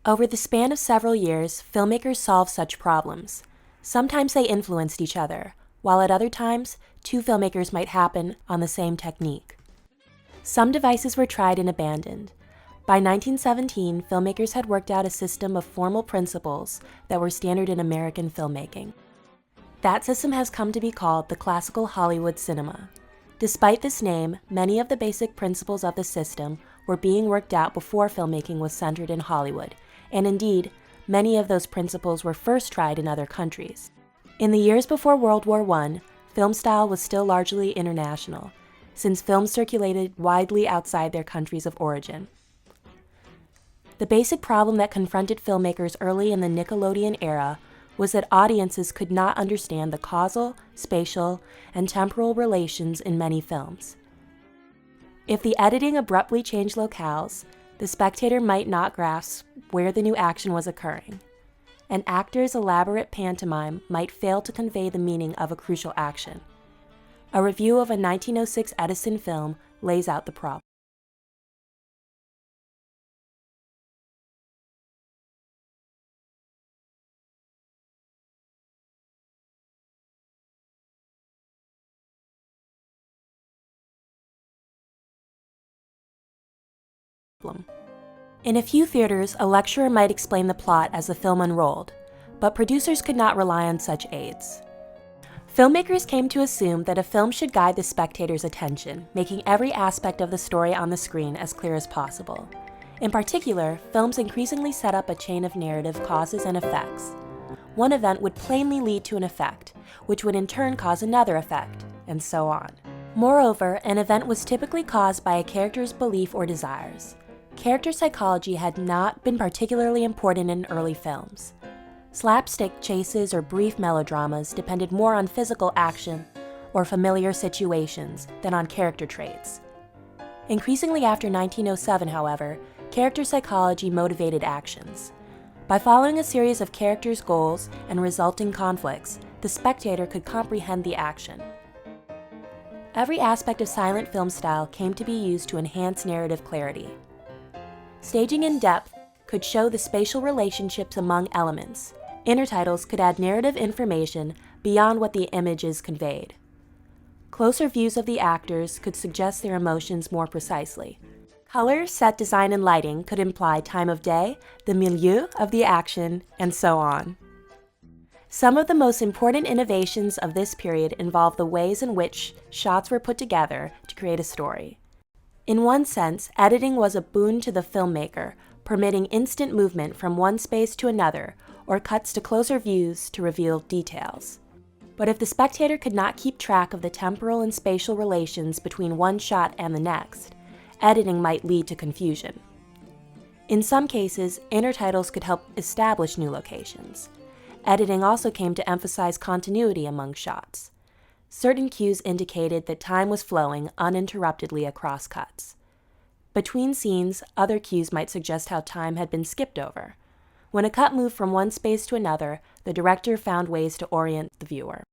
Over the span of several years, filmmakers solved such problems. Sometimes they influenced each other, while at other times, two filmmakers might happen on the same technique. Some devices were tried and abandoned. By 1917, filmmakers had worked out a system of formal principles that were standard in American filmmaking. That system has come to be called the classical Hollywood cinema. Despite this name, many of the basic principles of the system were being worked out before filmmaking was centered in Hollywood, and indeed, many of those principles were first tried in other countries. In the years before World War I, film style was still largely international, since films circulated widely outside their countries of origin. The basic problem that confronted filmmakers early in the Nickelodeon era was that audiences could not understand the causal, spatial, and temporal relations in many films. If the editing abruptly changed locales, the spectator might not grasp where the new action was occurring. An actor's elaborate pantomime might fail to convey the meaning of a crucial action. A review of a 1906 Edison film lays out the problem. In a few theaters, a lecturer might explain the plot as the film unrolled, but producers could not rely on such aids. Filmmakers came to assume that a film should guide the spectator's attention, making every aspect of the story on the screen as clear as possible. In particular, films increasingly set up a chain of narrative causes and effects. One event would plainly lead to an effect, which would in turn cause another effect, and so on. Moreover, an event was typically caused by a character's belief or desires. Character psychology had not been particularly important in early films. Slapstick chases or brief melodramas depended more on physical action or familiar situations than on character traits. Increasingly after 1907, however, character psychology motivated actions. By following a series of characters' goals and resulting conflicts, the spectator could comprehend the action. Every aspect of silent film style came to be used to enhance narrative clarity. Staging in depth could show the spatial relationships among elements. Intertitles could add narrative information beyond what the images conveyed. Closer views of the actors could suggest their emotions more precisely. Color, set design, and lighting could imply time of day, the milieu of the action, and so on. Some of the most important innovations of this period involve the ways in which shots were put together to create a story. In one sense, editing was a boon to the filmmaker, permitting instant movement from one space to another, or cuts to closer views to reveal details. But if the spectator could not keep track of the temporal and spatial relations between one shot and the next, editing might lead to confusion. In some cases, intertitles could help establish new locations. Editing also came to emphasize continuity among shots. Certain cues indicated that time was flowing uninterruptedly across cuts. Between scenes, other cues might suggest how time had been skipped over. When a cut moved from one space to another, the director found ways to orient the viewer.